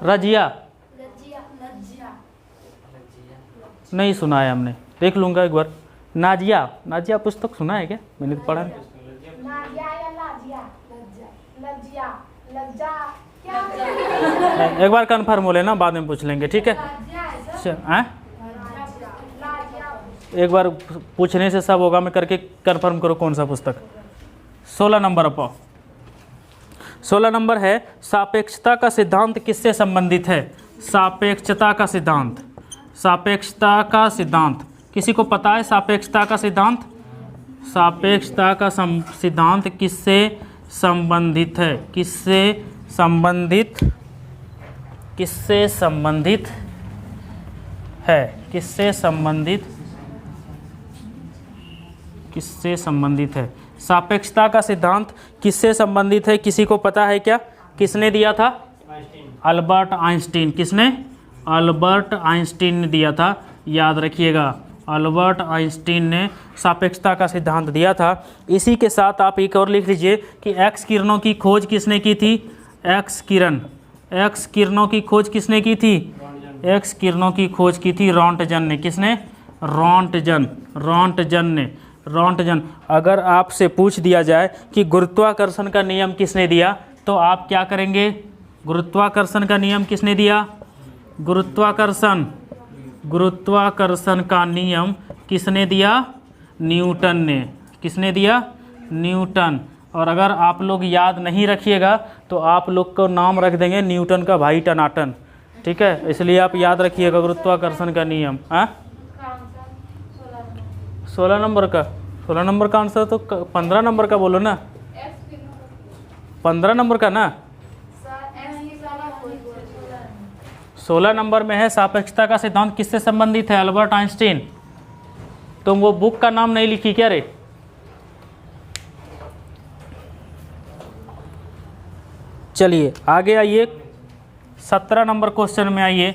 रजिया। नहीं सुना है हमने, देख लूंगा एक बार। नाजिया पुस्तक सुना है क्या? मैंने तो पढ़ा नहीं। एक बार कन्फर्म हो लेना, बाद में पूछ लेंगे, ठीक है? एक बार पूछने से सब होगा, मैं करके कन्फर्म करो कौन सा पुस्तक। 16 नंबर पर 16 नंबर है, सापेक्षता का सिद्धांत किससे संबंधित है? सापेक्षता का सिद्धांत। सापेक्षता का सिद्धांत किसी को पता है? सापेक्षता का सिद्धांत, सापेक्षता का सिद्धांत किससे संबंधित है? किससे संबंधित है? किससे संबंधित है? सापेक्षता का सिद्धांत किससे संबंधित है? किसी को पता है क्या? किसने दिया था? Albert Einstein. किसने? अल्बर्ट आइंस्टीन ने दिया था, याद रखिएगा। अल्बर्ट आइंस्टीन ने सापेक्षता का सिद्धांत दिया था। इसी के साथ आप एक और लिख लीजिए कि एक्स किरणों की खोज किसने की थी? एक्स किरणों की खोज किसने की थी? एक्स किरणों की खोज की थी रॉन्टजन ने। किसने? रॉन्टजन। अगर आपसे पूछ दिया जाए कि गुरुत्वाकर्षण का नियम किसने दिया, तो आप क्या करेंगे? गुरुत्वाकर्षण का नियम किसने दिया? गुरुत्वाकर्षण का नियम किसने दिया? न्यूटन ने। किसने दिया? न्यूटन। और अगर आप लोग याद नहीं रखिएगा तो आप लोग को नाम रख देंगे न्यूटन का भाई टनाटन, ठीक है? इसलिए आप याद रखिएगा गुरुत्वाकर्षण का नियम। 16 नंबर का आंसर तो 15 नंबर का बोलो ना। 15 नंबर का ना, 16 नंबर में है सापेक्षता का सिद्धांत किससे संबंधित है? Albert Einstein. तुम वो बुक का नाम नहीं लिखी क्या रे? चलिए आगे आइए, 17 नंबर क्वेश्चन में आइए।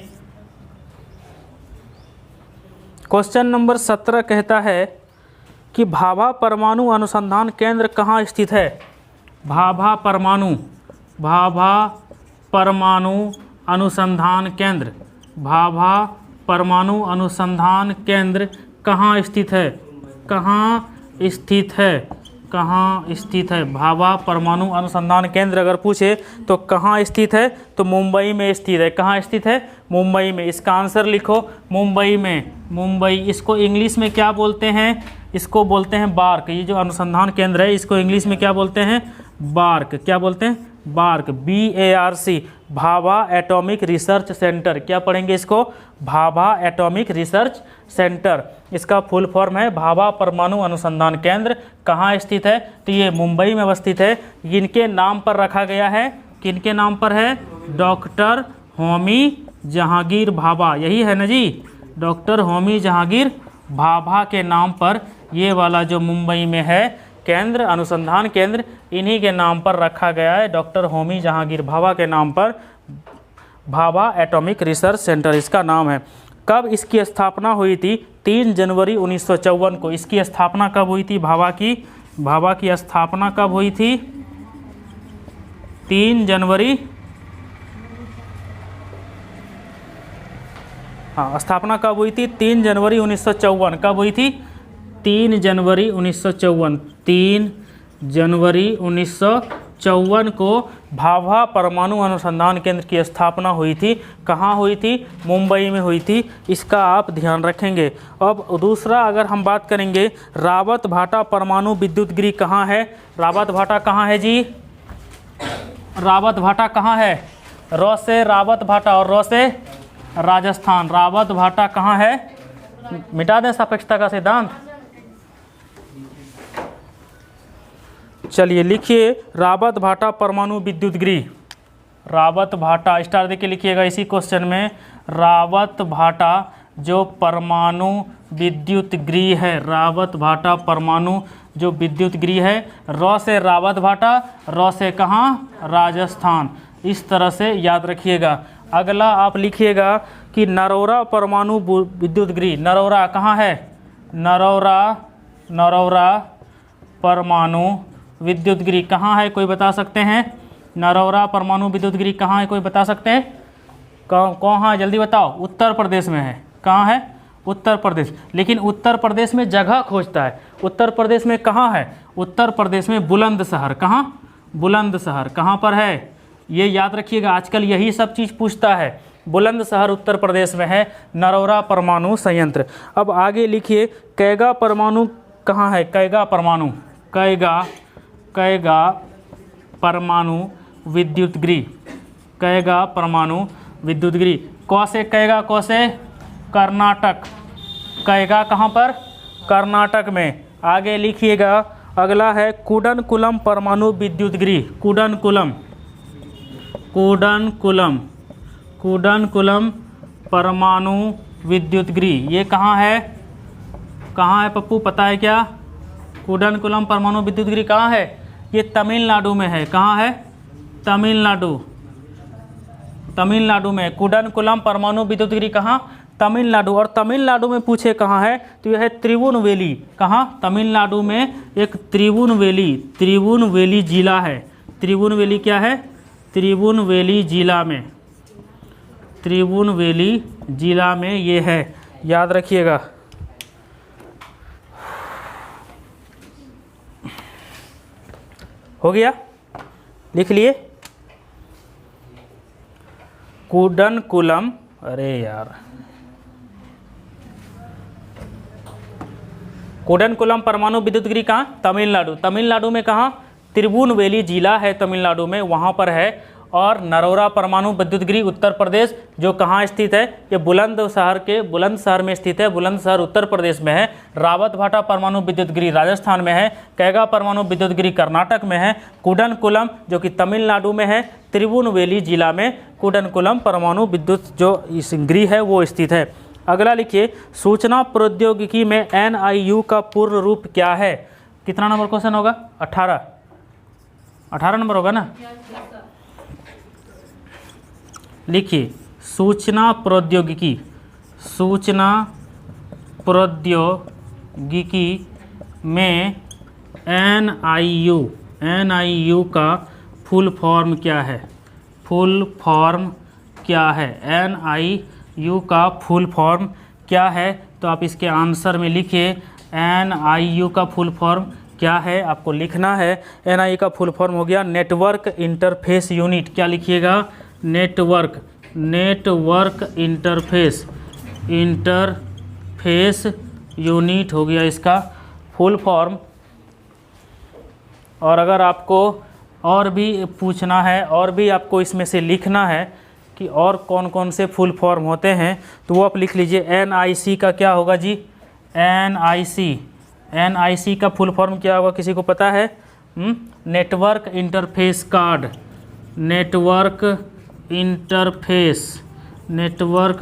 क्वेश्चन नंबर 17 कहता है कि भाभा परमाणु अनुसंधान केंद्र कहाँ स्थित है? भाभा परमाणु अनुसंधान केंद्र, भाभा परमाणु अनुसंधान केंद्र कहाँ स्थित है? कहाँ स्थित है? भाभा परमाणु अनुसंधान केंद्र अगर पूछे तो कहाँ स्थित है? तो मुंबई में स्थित है। कहाँ स्थित है? मुंबई में। इसका आंसर लिखो, मुंबई में। मुंबई। इसको इंग्लिश में क्या बोलते हैं? इसको बोलते हैं बार्क। ये जो अनुसंधान केंद्र है इसको इंग्लिश में क्या बोलते हैं? बार्क। क्या बोलते हैं? Bark, BARC, Bhabha atomic research centre. क्या पढ़ेंगे इसको? Bhabha atomic research centre. इसका फुल फॉर्म है भाभा परमाणु अनुसंधान केंद्र। कहाँ स्थित है? तो ये मुंबई में अवस्थित है। इनके नाम पर रखा गया है। किनके नाम पर है? डॉक्टर होमी जहांगीर भाभा, यही है ना जी? डॉक्टर होमी जहांगीर भाभा के नाम पर ये वाला जो मुंबई में है केंद्र, अनुसंधान केंद्र, इन्हीं के नाम पर रखा गया है। डॉक्टर होमी जहांगीर भाभा के नाम पर भाभा एटॉमिक रिसर्च सेंटर इसका नाम है। कब इसकी स्थापना हुई थी? 3 जनवरी 1954 को। इसकी स्थापना कब हुई थी? भाभा की स्थापना कब हुई थी? 3 जनवरी हाँ, स्थापना कब हुई थी? 3 जनवरी 1954। कब हुई थी? 3 जनवरी 1954। 3 जनवरी 1954 को भाभा परमाणु अनुसंधान केंद्र की स्थापना हुई थी। कहाँ हुई थी? मुंबई में हुई थी। इसका आप ध्यान रखेंगे। अब दूसरा अगर हम बात करेंगे, रावत भाटा परमाणु विद्युत गृह कहाँ है? रावत भाटा कहाँ है जी? रावत भाटा कहाँ है? र से रावत भाटा और र से राजस्थान। रावत भाटा कहाँ है? मिटा दें सापेक्षता का सिद्धांत। चलिए लिखिए, रावत भाटा परमाणु विद्युत गृह। रावत भाटा स्टार देके लिखिएगा इसी क्वेश्चन में। रावत भाटा जो परमाणु विद्युत गृह है, रावत भाटा परमाणु जो विद्युत गृह है, र से रावत भाटा, र से कहाँ? राजस्थान। इस तरह से याद रखिएगा। अगला आप लिखिएगा कि नरौरा परमाणु विद्युत गृह। नरौरा कहाँ है? नरौरा परमाणु विद्युत गृह कहाँ है? कोई बता सकते हैं? नरौरा परमाणु विद्युत गृह कहाँ है? कोई बता सकते हैं? कहाँ? जल्दी बताओ। उत्तर प्रदेश में है। कहाँ है? उत्तर प्रदेश। लेकिन उत्तर प्रदेश में जगह खोजता है। उत्तर प्रदेश में कहाँ है? उत्तर प्रदेश में बुलंदशहर। कहाँ? बुलंदशहर कहाँ पर है? ये याद रखिएगा, आजकल यही सब चीज़ पूछता है। बुलंदशहर उत्तर प्रदेश में है नरौरा परमाणु संयंत्र। अब आगे लिखिए, कैगा परमाणु कहाँ है? कैगा परमाणु, कैगा परमाणु विद्युत गृह। कैगा परमाणु विद्युत गृह। क से कैगा, क से कर्नाटक। कैगा कहाँ पर? कर्नाटक में। आगे लिखिएगा, अगला है कूडनकुलम परमाणु विद्युत गृह। कूडनकुलम परमाणु विद्युत गृह। ये कहाँ है? कहाँ है पप्पू, पता है क्या? कूडनकुलम परमाणु विद्युत गृह कहाँ है? ये तमिलनाडु में है। कहाँ है? तमिलनाडु में। कूडनकुलम परमाणु विद्युत गृह कहाँ? तमिलनाडु। और तमिलनाडु में पूछे कहाँ है तो यह है त्रिभुवनवेली। कहाँ? तमिलनाडु में एक त्रिभुवनवेली जिला है। त्रिभुवनवेली क्या है? त्रिभुवनवेली जिला में ये है, याद रखिएगा। हो गया? लिख लिए? कूडनकुलम, अरे यार, कूडनकुलम परमाणु विद्युत गृह कहाँ? तमिलनाडु में कहाँ? त्रिभुवनवेली जिला है तमिलनाडु में, वहाँ पर है। और नरौरा परमाणु विद्युत गृह उत्तर प्रदेश, जो कहाँ स्थित है? ये बुलंदशहर में स्थित है। बुलंदशहर उत्तर प्रदेश में है। रावत भाटा परमाणु विद्युत गृह राजस्थान में है। कैगा परमाणु विद्युत गृह कर्नाटक में है। कूडनकुलम जो कि तमिलनाडु में है। त्रिभुवनवेली जिला में कूडनकुलम परमाणु विद्युत जो इस गृह है वो स्थित है। अगला लिखिए, सूचना प्रौद्योगिकी में NIU का पूर्ण रूप क्या है? कितना नंबर क्वेश्चन होगा? 18 नंबर होगा ना? लिखिए, सूचना प्रौद्योगिकी में NIU का फुल फॉर्म क्या है? NIU का फुल फॉर्म क्या है? तो आप इसके आंसर में लिखिए, NIU का फुल फॉर्म क्या है आपको लिखना है। NIU का फुल फॉर्म हो गया नेटवर्क इंटरफेस यूनिट। क्या लिखिएगा? नेटवर्क इंटरफेस यूनिट हो गया इसका फुल फॉर्म। और अगर आपको और भी पूछना है, और भी आपको इसमें से लिखना है कि और कौन कौन से फुल फॉर्म होते हैं, तो वो आप लिख लीजिए। NIC का क्या होगा जी? NIC का फुल फॉर्म क्या होगा? किसी को पता है? Network interface card. Network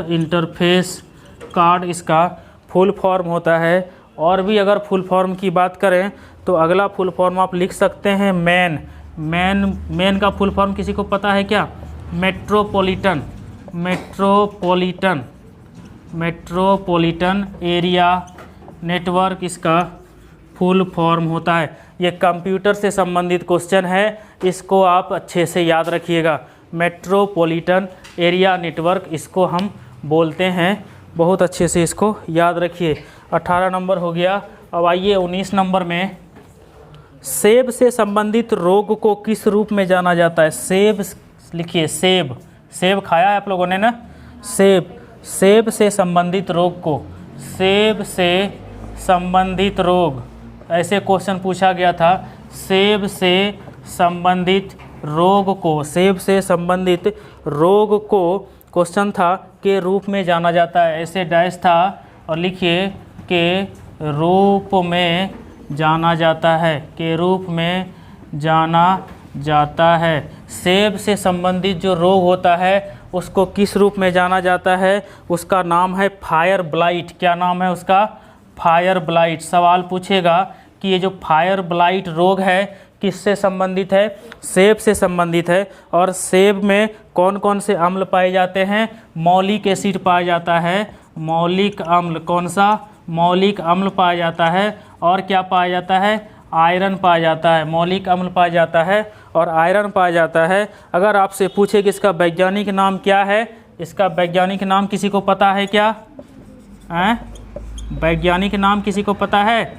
interface card इसका फुल फॉर्म होता है। और भी अगर फुल फॉर्म की बात करें तो अगला फुल फॉर्म आप लिख सकते हैं मैन का फुल फॉर्म किसी को पता है क्या? मेट्रोपॉलिटन एरिया नेटवर्क इसका फुल फॉर्म होता है। ये कंप्यूटर से संबंधित क्वेश्चन है, इसको आप अच्छे से याद रखिएगा। मेट्रोपॉलिटन एरिया नेटवर्क इसको हम बोलते हैं बहुत अच्छे से इसको याद रखिए। 18 नंबर हो गया। अब आइए 19 नंबर में, सेब से संबंधित रोग को किस रूप में जाना जाता है? सेब लिखिए, सेब, सेब खाया है आप लोगों ने ना? सेब, सेब से संबंधित रोग को, सेब से संबंधित रोग, ऐसे क्वेश्चन पूछा गया था। सेब से संबंधित रोग को, सेब से संबंधित रोग को क्वेश्चन था के रूप में जाना जाता है, ऐसे डैश था और लिखिए के रूप में जाना जाता है, के रूप में जाना जाता है। सेब से संबंधित जो रोग होता है उसको किस रूप में जाना जाता है? उसका नाम है फायर ब्लाइट। क्या नाम है उसका? Fire blight. सवाल पूछेगा कि ये जो फायर ब्लाइट रोग है किससे संबंधित है? सेब से संबंधित है। और सेब में कौन कौन से अम्ल पाए जाते हैं? मौलिक एसिड पाया जाता है, मौलिक अम्ल। कौन सा? मौलिक अम्ल पाया जाता है। और क्या पाया जाता है? आयरन पाया जाता है। मौलिक अम्ल पाया जाता है और आयरन पाया जाता है। अगर आपसे पूछे कि इसका वैज्ञानिक नाम क्या है, इसका वैज्ञानिक नाम किसी को पता है क्या? वैज्ञानिक नाम किसी को पता है?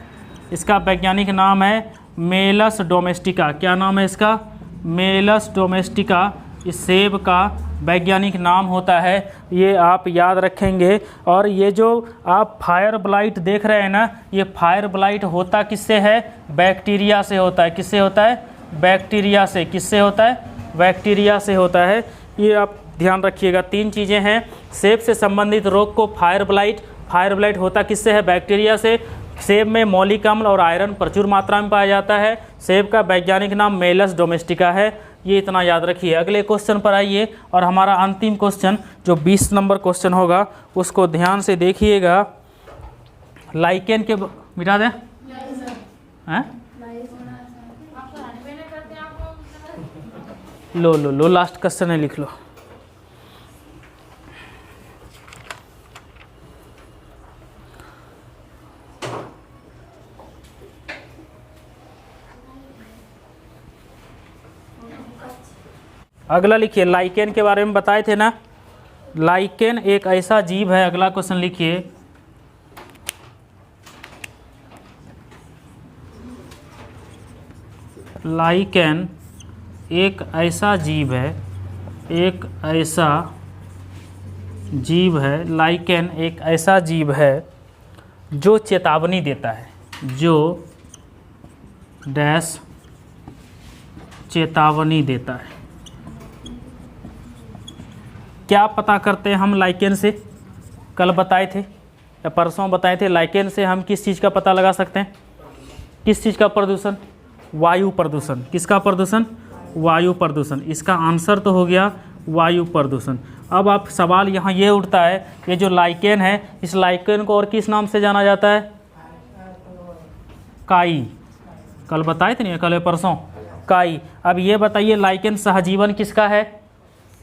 इसका वैज्ञानिक नाम है मेलस डोमेस्टिका। क्या नाम है इसका? मेलस डोमेस्टिका इस सेब का वैज्ञानिक नाम होता है। ये आप याद रखेंगे। और ये जो आप फायर ब्लाइट देख रहे हैं ना, ये फायर ब्लाइट होता किससे है? बैक्टीरिया से होता है। किससे होता है? बैक्टीरिया से। किससे होता है? बैक्टीरिया से होता है। ये आप ध्यान रखिएगा। 3 चीज़ें हैं। सेब से संबंधित रोग को फायर ब्लाइट होता किससे है? बैक्टीरिया से। सेब में मौलिक अम्ल और आयरन प्रचुर मात्रा में पाया जाता है। सेब का वैज्ञानिक नाम मेलस डोमेस्टिका है। ये इतना याद रखिए। अगले क्वेश्चन पर आइए और हमारा अंतिम क्वेश्चन जो 20 नंबर क्वेश्चन होगा उसको ध्यान से देखिएगा। लाइकेन के मिटा दें हैं? लो लास्ट क्वेश्चन है, लिख लो। अगला लिखिए, लाइकेन के बारे में बताए थे ना। लाइकेन एक ऐसा जीव है। अगला क्वेश्चन लिखिए, लाइकेन एक ऐसा जीव है, एक ऐसा जीव है। लाइकेन एक ऐसा जीव है जो चेतावनी देता है, जो डैश चेतावनी देता है। क्या पता करते हैं हम लाइकेन से? कल बताए थे या परसों बताए थे। लाइकेन से हम किस चीज़ का पता लगा सकते हैं? किस चीज़ का प्रदूषण? वायु प्रदूषण। किसका प्रदूषण? वायु प्रदूषण। इसका आंसर तो हो गया वायु प्रदूषण। अब आप सवाल यहाँ ये उठता है, ये जो लाइकेन है, इस लाइकेन को और किस नाम से जाना जाता है? काई। कल बताए थे नहीं, कल परसों, काई। अब ये बताइए लाइकेन सहजीवन किसका है?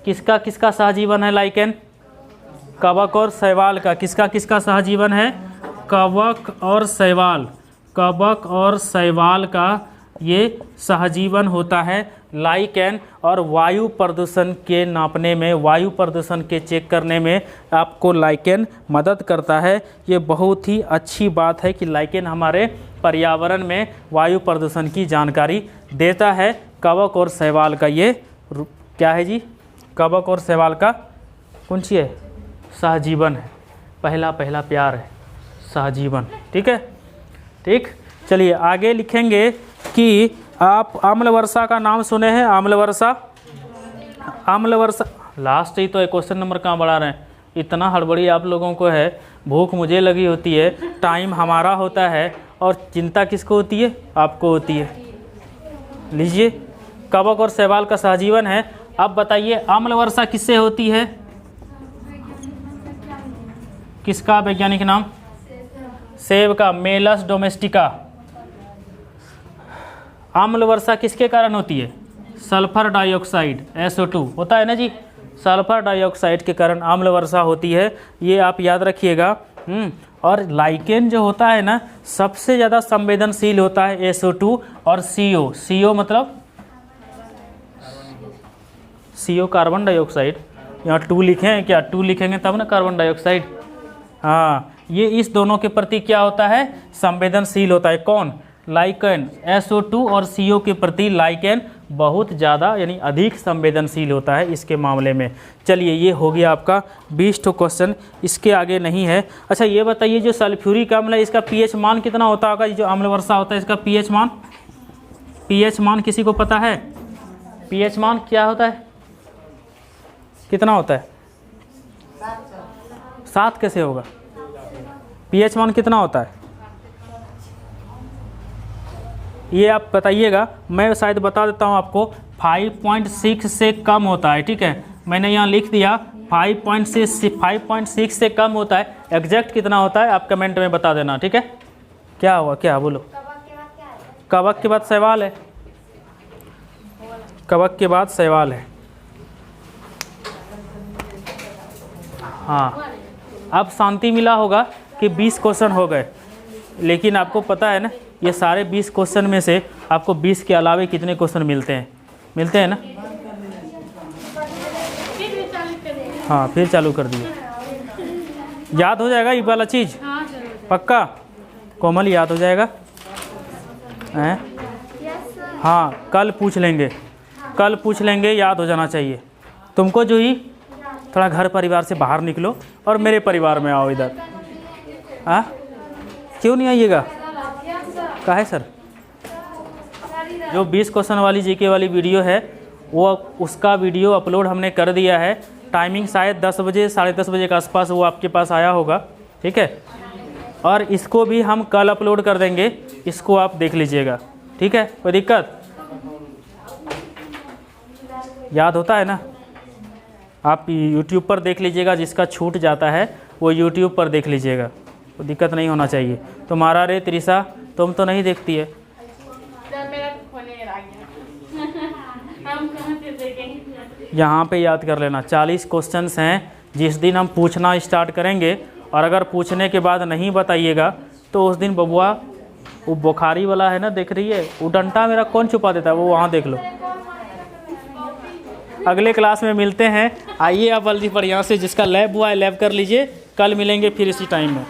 किसका सहजीवन है लाइकेन? कवक और शैवाल का। किसका सहजीवन है? कवक और शैवाल। कवक और शैवाल का ये सहजीवन होता है लाइकेन। और वायु प्रदूषण के नापने में, वायु प्रदूषण के चेक करने में आपको लाइकेन मदद करता है। ये बहुत ही अच्छी बात है कि लाइकेन हमारे पर्यावरण में वायु प्रदूषण की जानकारी देता है। कवक और शैवाल का ये क्या है जी? कवक और शैवाल का कौन सी है? सहजीवन है। पहला प्यार है, सहजीवन। ठीक है, ठीक। चलिए आगे लिखेंगे कि आप आम्ल वर्षा का नाम सुने हैं? आम्ल वर्षा, आम्ल वर्षा। लास्ट ही तो है, क्वेश्चन नंबर कहाँ बढ़ा रहे हैं? इतना हड़बड़ी आप लोगों को है। भूख मुझे लगी होती है, टाइम हमारा होता है, और चिंता किसको होती है? आपको होती है। लीजिए, कवक और शैवाल का सहजीवन है। अब बताइए आम्ल वर्षा किससे होती है? किसका वैज्ञानिक नाम? सेब का, मेलस डोमेस्टिका। आम्ल वर्षा किसके कारण होती है? सल्फर डाइऑक्साइड, SO2 होता है ना जी। सल्फर डाइऑक्साइड के कारण आम्ल वर्षा होती है। ये आप याद रखिएगा। और लाइकेन जो होता है ना, सबसे ज़्यादा संवेदनशील होता है SO2 और CO। CO मतलब CO कार्बन डाइऑक्साइड। यहाँ 2 लिखे हैं क्या? 2 लिखेंगे तब ना कार्बन डाइऑक्साइड। हाँ, ये इस दोनों के प्रति क्या होता है, संवेदनशील होता है। कौन, लाइकेन। SO2 और CO के प्रति लाइकेन बहुत ज़्यादा यानी अधिक संवेदनशील होता है इसके मामले में। चलिए, ये हो गया आपका 20 ठो क्वेश्चन, इसके आगे नहीं है। अच्छा ये बताइए, जो सल्फ्यूरिक अम्ल है इसका pH मान कितना होता होगा? ये जो अम्ल वर्षा होता है इसका pH मान, pH मान किसी को पता है? pH मान क्या होता है, कितना होता है? 7 कैसे होगा? pH मान कितना होता है ये आप बताइएगा। मैं शायद बता देता हूँ आपको, 5.6 से कम होता है। ठीक है, मैंने यहाँ लिख दिया 5.6 से कम होता है। एग्जैक्ट कितना होता है आप कमेंट में बता देना। ठीक है, क्या हुआ, क्या बोलो? कवक के बाद सवाल है, कवक के बाद सवाल है। हाँ, अब शांति मिला होगा कि 20 क्वेश्चन हो गए, लेकिन आपको पता है ना, ये सारे 20 क्वेश्चन में से आपको 20 के अलावे कितने क्वेश्चन मिलते हैं? मिलते हैं ना? हाँ, फिर चालू कर दिए। याद हो जाएगा ये वाला चीज़? पक्का? कोमल याद हो जाएगा? हैं? हाँ, कल पूछ लेंगे, कल पूछ लेंगे, याद हो जाना चाहिए तुमको। जो ही थोड़ा घर परिवार से बाहर निकलो और मेरे परिवार में आओ इधर। हाँ, क्यों नहीं आइएगा? का है सर? जो 20 क्वेश्चन वाली जीके वाली वीडियो है वो, उसका वीडियो अपलोड हमने कर दिया है। टाइमिंग शायद 10 बजे, 10:30 बजे के आसपास वो आपके पास आया होगा। ठीक है, और इसको भी हम कल अपलोड कर देंगे, इसको आप देख लीजिएगा। ठीक है, कोई दिक्कत? याद होता है ना? आप YouTube पर देख लीजिएगा, जिसका छूट जाता है वो YouTube पर देख लीजिएगा, कोई दिक्कत नहीं होना चाहिए। तुम्हारा रे त्रिशा, तुम तो नहीं देखती है। यहाँ पे याद कर लेना, 40 क्वेश्चंस हैं। जिस दिन हम पूछना स्टार्ट करेंगे और अगर पूछने के बाद नहीं बताइएगा तो उस दिन बबुआ, वो बुखारी वाला है ना, देख रही है वो डंडा मेरा कौन छुपा देता है, वो वहाँ देख लो। अगले क्लास में मिलते हैं। आइए आप जल्दी पर यहाँ से, जिसका लैब हुआ है लैब कर लीजिए। कल मिलेंगे फिर इसी टाइम में।